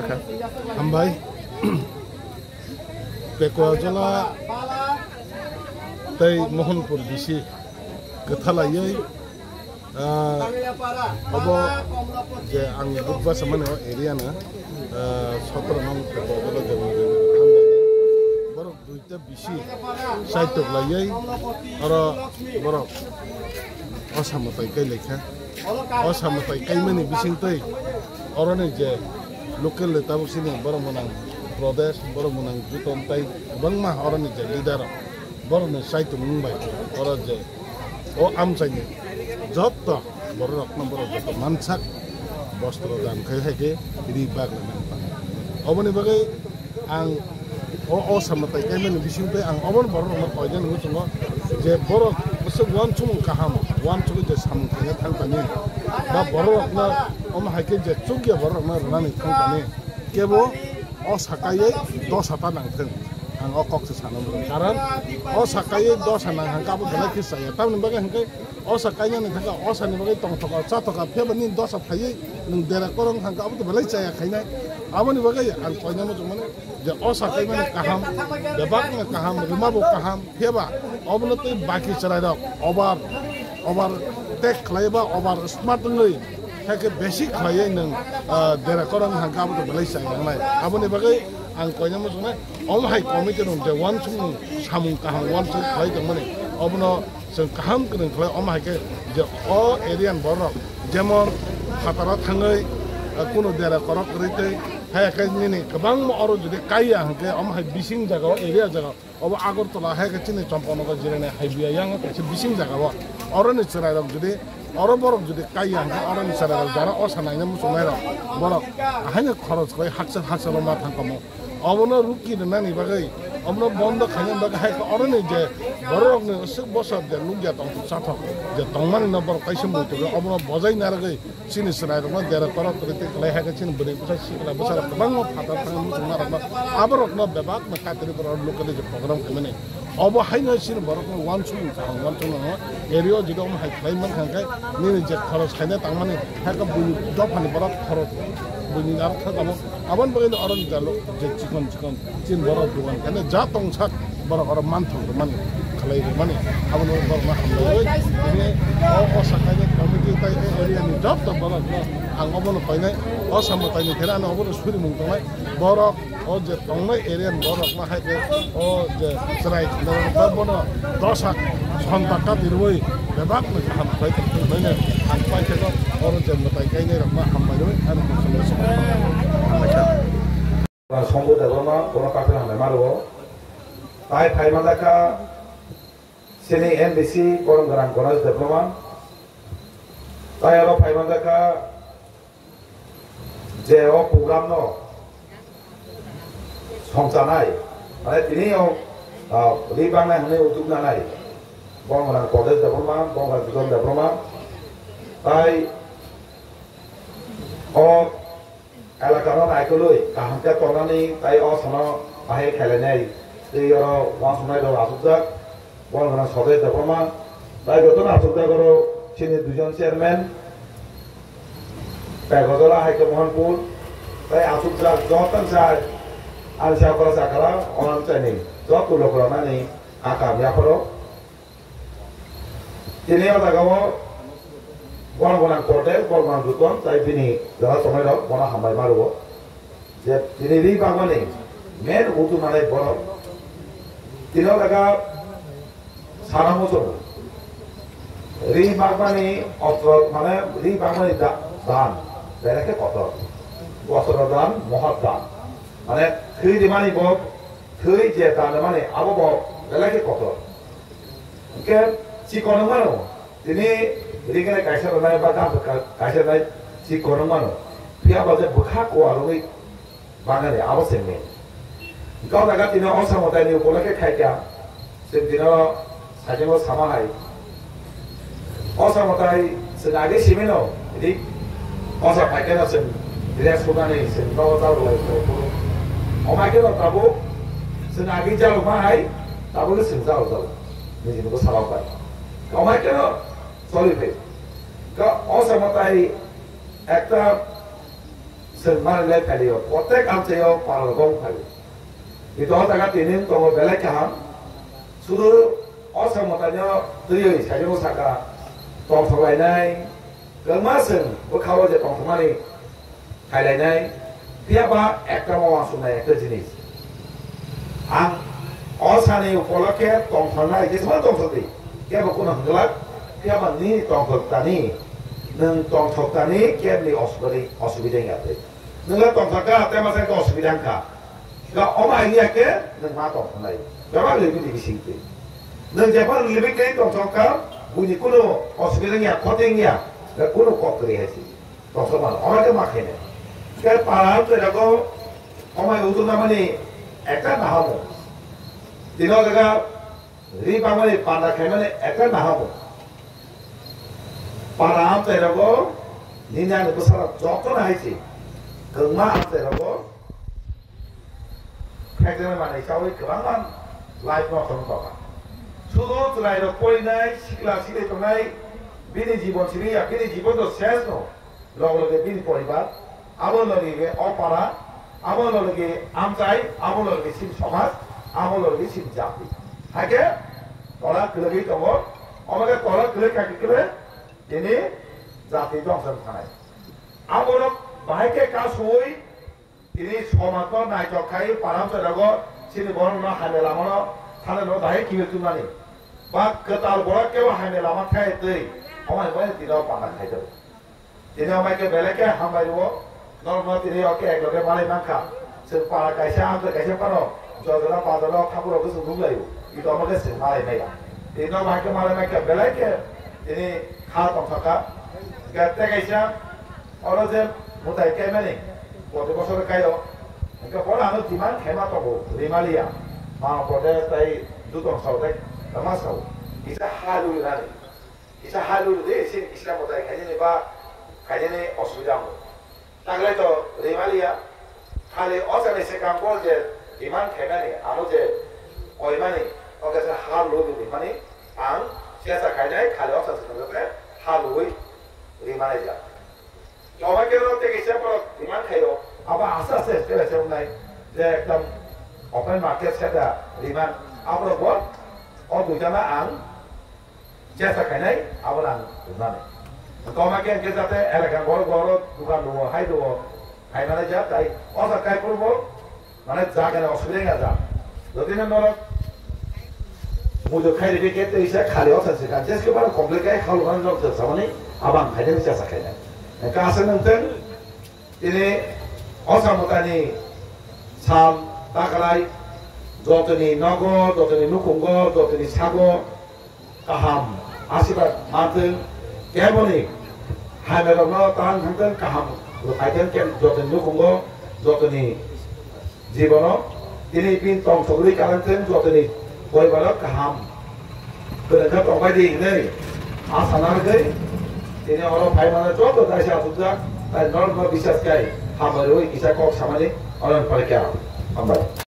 Hambai Pekwajala Tei Mohanpur bisi Kethalayai Obo je ang bukba samane area na 17 nang Pekwajala jaman borok duita bisi saitok layai aro borok osamatai kai lekha osamatai kai mani bising toi orone je local tabuk sini boromonang Pradesh boromonang Juton tai bangma orone je leader borone saitok mumbai oro je o amsaini jotto borok nomor jotto mansak bostro dan kai hege ri bagla mempa oboni bagai ang o samatai kai mani bising toi ang obon borok no koidan mutungo je borok besok wan chung kaham wan chung je sam khanya thang tani ba borok na om haike je chugya borok na rani thang tani kebo o sakai 10 hata nang thang ang o kok se sanam karan o sakai 10 nang hang ka bo dala ki saya tam ni baga hangke o sakai nya thang o sani baga tong thok cha thok phe bani 10 phai nung dera korong hang ka bo balai chaya khaina aboni baga ang koina mo chung mane je o sakai mane kaham debak na kaham rumabo kaham pheba obno te baki charai dok obar tek khlaiba obar smart ngai hake basic khlai nang dera korong hang ka bo balai chaya ngai aboni baga ang koina mo chung om hai committee nung je wan chung samung kaham wan chung khlai jang mane obno sing kaham kren khlai om hai ke je o area borok jemon khatara thangai kuno dera korok rite hai ka ni kabang mo oro jodi kaya hangke om hai bising jaga area jaga obo Agartala hai ka chini Champanagar jirene hai biya yang ka bising jaga wa oro ni chirai rok jodi oro borok jodi kaya hangke oro ni chirai rok jara o sanai na musumai rok borok haine kharos koi haksal ma thangkamo obono ruki na ni bagai obono bondo khanya bagai hai ka oro ni je borok ni sik bosar je lugya tong sathok je tongmani na borok kaise mo to obono bojai na ragai sini chirai rok na dera korok rite klai hai ka chini bani kusa sikla bosar kabang mo phata thang musumai rok aborok na bebak na khatri borok local je program kemene obo haina sini borok na wan chung no area jodi om hai klai man khangkai ni je kharos khaina tangmani hai ka buni dofani borok kharos buni ar khagamo abon bagai oron jalo je chikon chin borok duan kana ja tong sak borok or man thong man khlai mani abon borok na hamlai ni o sakai committee tai area ni job to borok na ang obon painai o samotai ni thera na obon suri mung tongai borok o je tongai area borok na hai ke o je srai na bono dosak sontak diroi bebak na ham pai ne ang pai ke ko oro je matai kai ne rakma ham pai roi an ko সময় সমুদ্র দেবনা কোন কাপে হামে মারবো তাই ফাইমাদাকা সিনি এমবিসি গরম গরাম গণজ ডিপ্লোমা তাই আরো ফাইমাদাকা যে ও প্রোগ্রাম ন সংসানাই মানে তিনিও রিবাংনাই হনে উদ্যোগ নানাই গরম গরাম প্রদেশ ডিপ্লোমা গরম গরাম বিজন ডিপ্লোমা তাই ও এলাকার নাইকলৈ কাহামকে তনানি তাই অসন বাহে খেলেনাই এই ওয়ান সনাই আসুকজাক বন গনা সদে ডিপ্লোমা তাই গতন আসুকজাক সিনি দুজন চেয়ারম্যান পেগজলা হাইকে মোহনপুর তাই আসুকজাক যতন চাই আর সাকরা সাকরা অনাম চাইনি যত লোকরা নানি আকা বিয়াফরো তিনি জায়গাও বন বনাং কোর্টে বন বনাং দুতন তাই তিনি যারা সময় রক বনা হামাই মারব যে তিনি রি বাগানে মেন উতু মানে বড় তিনি লাগা সারা মতো রি বাগানে অস্ত্র মানে রি বাগানে দান বেরেকে কত বস্ত্র দান মহৎ দান মানে থৈ দিমানি বক থৈ যে দান মানে আবো বক বেলেকে কত কে চিকন মানো তিনি রিগেনে কাইসা নাই বা দাম কাইসা নাই সি করমানো পিয়া বাজে বখা কো আরোই বাগানে আবসে মে গাও লাগা তিনি অসামতাই নি বলকে খাইকা সে দিন সাজেও সামাহাই অসামতাই সে আগে সিমেনো রি অসা পাইকেনা সে দিরে সুগানে সে বাও দাও লাই তো অমাইকে তাবো সে আগে যাও মাই তাবো সে যাও যাও নিজে তো সালাও পাই অমাইকে সরি পে অসামতাই একটা Sengmarle kalio, kotek amceo paralgong kali. Itu takat ini tunggu belek kaham. Sudah osam matanya tujuh saja musaka. Tong thulai nai, kemaseng berkawal je tong thumani. Thulai nai, tiapa ekta mawang sunai ekta jenis. Ang osani upolake tong thulai, jesma tong thulai. Kia bakuna hengelak, tiapa ni tong thulai neng tong thulai kia ni osubida ngate. Nenglah tong thulai tema saya tong osubida ngka. Kalau oma ini ke, neng ma tong thulai. Jawab lebih dibisingti. Neng jawab lebih ke tong thulai. Bunyi kuno osbidangnya, kotingnya, dan kuno kotori hasi. Tongsoman, orang itu makanya. Kalau parah tu jago, orang itu nama ni, ekor nahamu. Dino jaga, riba mana pandai kena ni, ekor nahamu. Parah tu jago, ni ni ada besar jodoh hasi. Kemah tu jago, kerja mana isyawi kerangan, life nak sama. Sudah tulai dokoi nai, sikla sikle tu nai, bini jibon sini ya, bini jibon tu ses no, lalu lagi bini poribat, awal lagi ke opera, awal lagi amcai, awal lagi sim somas, awal lagi sim jati. Hake, tolak kelagi kamu, orang tolak kelagi kaki kelai, ini jati tu orang sanai. Awal bahaya kasui, ini somat tu naik jokai, param tu jago, sini borong na hande lamano, hande no bahaya kiwet tu nani. Bak ketal borak ke wah hanya lama kaya teri, orang yang tidak pandai kaya tu. Jadi orang yang belak ke hambai dua, normal tidak okey, kalau malai mangka, separa kaya siapa kaya siapa no, jodoh pada no kabur aku sebelum layu, itu orang yang semalai mereka. Jadi orang yang malai mangka belak ke, ini khal tongkaka, kata kaya siapa, orang yang mutai kaya mana, waktu bosor kaya, engkau orang itu diman hemat aku, rimalia, mau pada tay dutong sautek. Termasuk, isa halul nani, isa halul deh sih Islam mutai kaya ni ba, kaya ni osudam. Takleh tu rimalia, kali osane sekampol je iman kena ni, anu je, iman ni, oke se halul ni iman ni, ang siapa kaya ni kali osane sekampol je halul rimalia. Jawab kira tu kisah kalau iman kaya, apa asal se sekarang se unai, je ekdam open market seda iman, apa buat? Oh tu jangan ang, jasa kena, awalan tuan. Kau makan kita tu, elegan goro bukan dua, hai mana jat, hai. Oh sekai pun mana jaga ni osbideng aja. Jadi ni orang, muda kai lebih kita isya kali osan sekan. Jadi kita komplek kai kalau orang orang sama ni, abang hai ni jasa kena. Kasan nanti, ini osan mutani, sam takalai. Dotani nago, dotani nukungo, dotani sago, kaham, asibat manteng, kemoni, hamil orang tahan hantar kaham, kajian kem dotani nukungo, dotani jibono, ini pintong sogri kalanten dotani koi balok kaham, kerana tong kaji ini, asanar gay, ini orang pai mana jodoh dari siapa sudah, dari normal bisa sekali, hamarui kisah kok sama ni, orang pergi apa, ambil.